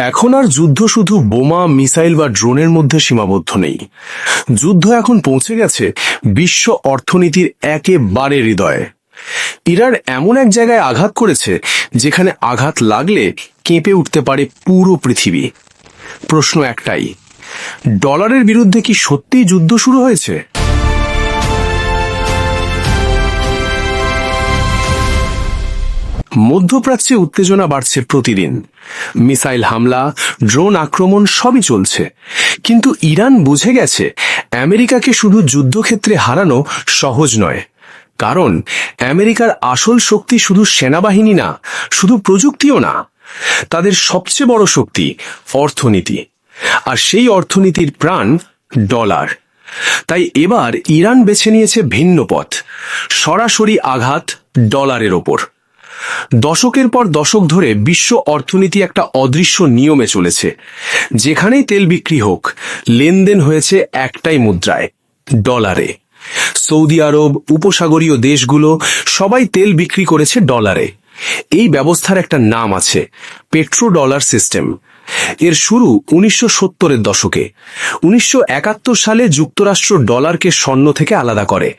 এখন আর যুদ্ধ শুধু বোমা মিসাইল বা ড্রোনের মধ্যে সীমাবদ্ধ নেই। যুদ্ধ এখন পৌঁছে গেছে বিশ্ব অর্থনীতির একেবারে হৃদয়ে। ইরান এমন এক জায়গায় আঘাত করেছে যেখানে আঘাত লাগলে কেঁপে উঠতে পারে পুরো পৃথিবী। প্রশ্ন একটাই, ডলারের বিরুদ্ধে কি সত্যিই যুদ্ধ শুরু হয়েছে? মধ্যপ্রাচ্যে উত্তেজনা বাড়ছে প্রতিদিন। মিসাইল হামলা, ড্রোন আক্রমণ সবই চলছে, কিন্তু ইরান বুঝে গেছে আমেরিকাকে শুধু যুদ্ধক্ষেত্রে হারানো সহজ নয়। কারণ আমেরিকার আসল শক্তি শুধু সেনাবাহিনী না, শুধু প্রযুক্তিও না, তাদের সবচেয়ে বড় শক্তি অর্থনীতি। আর সেই অর্থনীতির প্রাণ ডলার। তাই এবার ইরান বেছে নিয়েছে ভিন্ন পথ, সরাসরি আঘাত ডলারের ওপর। দশকের পর দশক ধরে বিশ্ব অর্থনীতি একটা অদৃশ্য নিয়মে চলেছে। যেখানেই তেল বিক্রি হোক, লেনদেন হয়েছে একটাই মুদ্রায়, ডলারে। সৌদি আরব, উপসাগরীয় দেশগুলো সবাই তেল বিক্রি করেছে ডলারে। এই ব্যবস্থার একটা নাম আছে, পেট্রো ডলার সিস্টেম। এর শুরু 1970-এর দশকে। 1971 সালে যুক্তরাষ্ট্র ডলারকে স্বর্ণ থেকে আলাদা করে।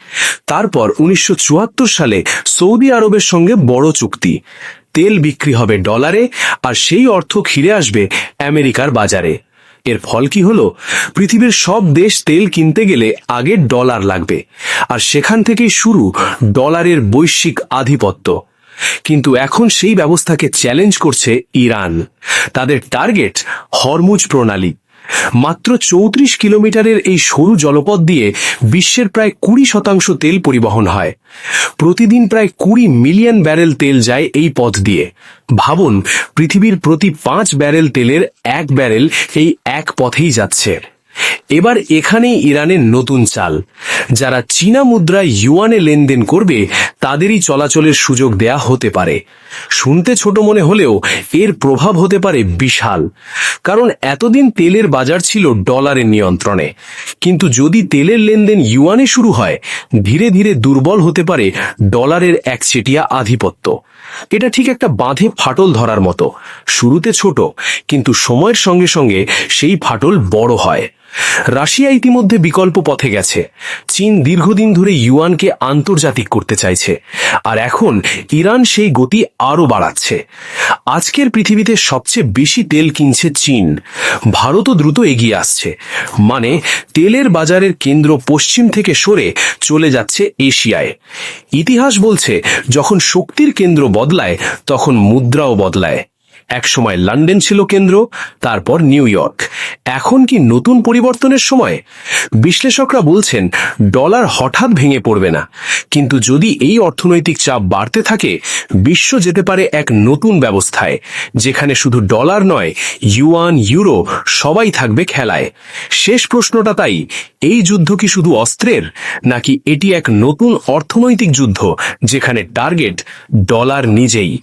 তারপর 1974 সালে সৌদি আরবের সঙ্গে বড় চুক্তি। তেল বিক্রি হবে ডলারে, আর সেই অর্থ ফিরে আসবে আমেরিকার বাজারে। এর ফল কি হলো? পৃথিবীর সব দেশ তেল কিনতে গেলে আগে ডলার লাগবে, আর সেখান থেকেই শুরু ডলারের বৈশ্বিক আধিপত্য। কিন্তু এখন সেই ব্যবস্থাকে চ্যালেঞ্জ করছে ইরান। তাদের টার্গেট হরমুজ প্রণালী। মাত্র 34 কিলোমিটারের এই সরু জলপথ দিয়ে বিশ্বের প্রায় 20% তেল পরিবহন হয়। প্রতিদিন প্রায় 20 মিলিয়ন ব্যারেল তেল যায় এই পথ দিয়ে। ভাবুন, পৃথিবীর প্রতি 5 ব্যারেল তেলের 1 ব্যারেল এই এক পথেই যাচ্ছে। এবার এখানেই ইরানের নতুন চাল। যারা চীনা মুদ্রায় ইউয়ানে লেনদেন করবে, তাদেরই চলাচলের সুযোগ দেয়া হতে পারে। শুনতে ছোট মনে হলেও এর প্রভাব হতে পারে বিশাল। কারণ এতদিন তেলের বাজার ছিল ডলারের নিয়ন্ত্রণে, কিন্তু যদি তেলের লেনদেন ইউয়ানে শুরু হয়, ধীরে ধীরে দুর্বল হতে পারে ডলারের একচেটিয়া আধিপত্য। এটা ঠিক একটা বাঁধে ফাটল ধরার মতো। শুরুতে ছোট, কিন্তু সময়ের সঙ্গে সঙ্গে সেই ফাটল বড় হয়। রাশিয়া ইতিমধ্যে বিকল্প পথে গেছে। চীন দীর্ঘদিন ধরে ইউয়ানকে আন্তর্জাতিক করতে চাইছে, আর এখন ইরান সেই গতি আরও বাড়াচ্ছে। আজকের পৃথিবীতে সবচেয়ে বেশি তেল কিনছে চীন। ভারতও দ্রুত এগিয়ে আসছে। মানে তেলের বাজারের কেন্দ্র পশ্চিম থেকে সরে চলে যাচ্ছে এশিয়ায়। ইতিহাস বলছে, যখন শক্তির কেন্দ্র বদলায়, তখন মুদ্রাও বদলায়। একসময় লন্ডন ছিল কেন্দ্র, তারপর নিউ ইয়র্ক। এখন কি নতুন পরিবর্তনের সময়? বিশ্লেষকরা বলছেন ডলার হঠাৎ ভেঙে পড়বে না, কিন্তু যদি এই অর্থনৈতিক চাপ বাড়তে থাকে, বিশ্ব যেতে পারে এক নতুন ব্যবস্থায়, যেখানে শুধু ডলার নয়, ইউয়ান, ইউরো সবাই থাকবে খেলায়। শেষ প্রশ্নটা তাই, এই যুদ্ধ কি শুধু অস্ত্রের, নাকি এটি এক নতুন অর্থনৈতিক যুদ্ধ যেখানে টার্গেট ডলার নিজেই?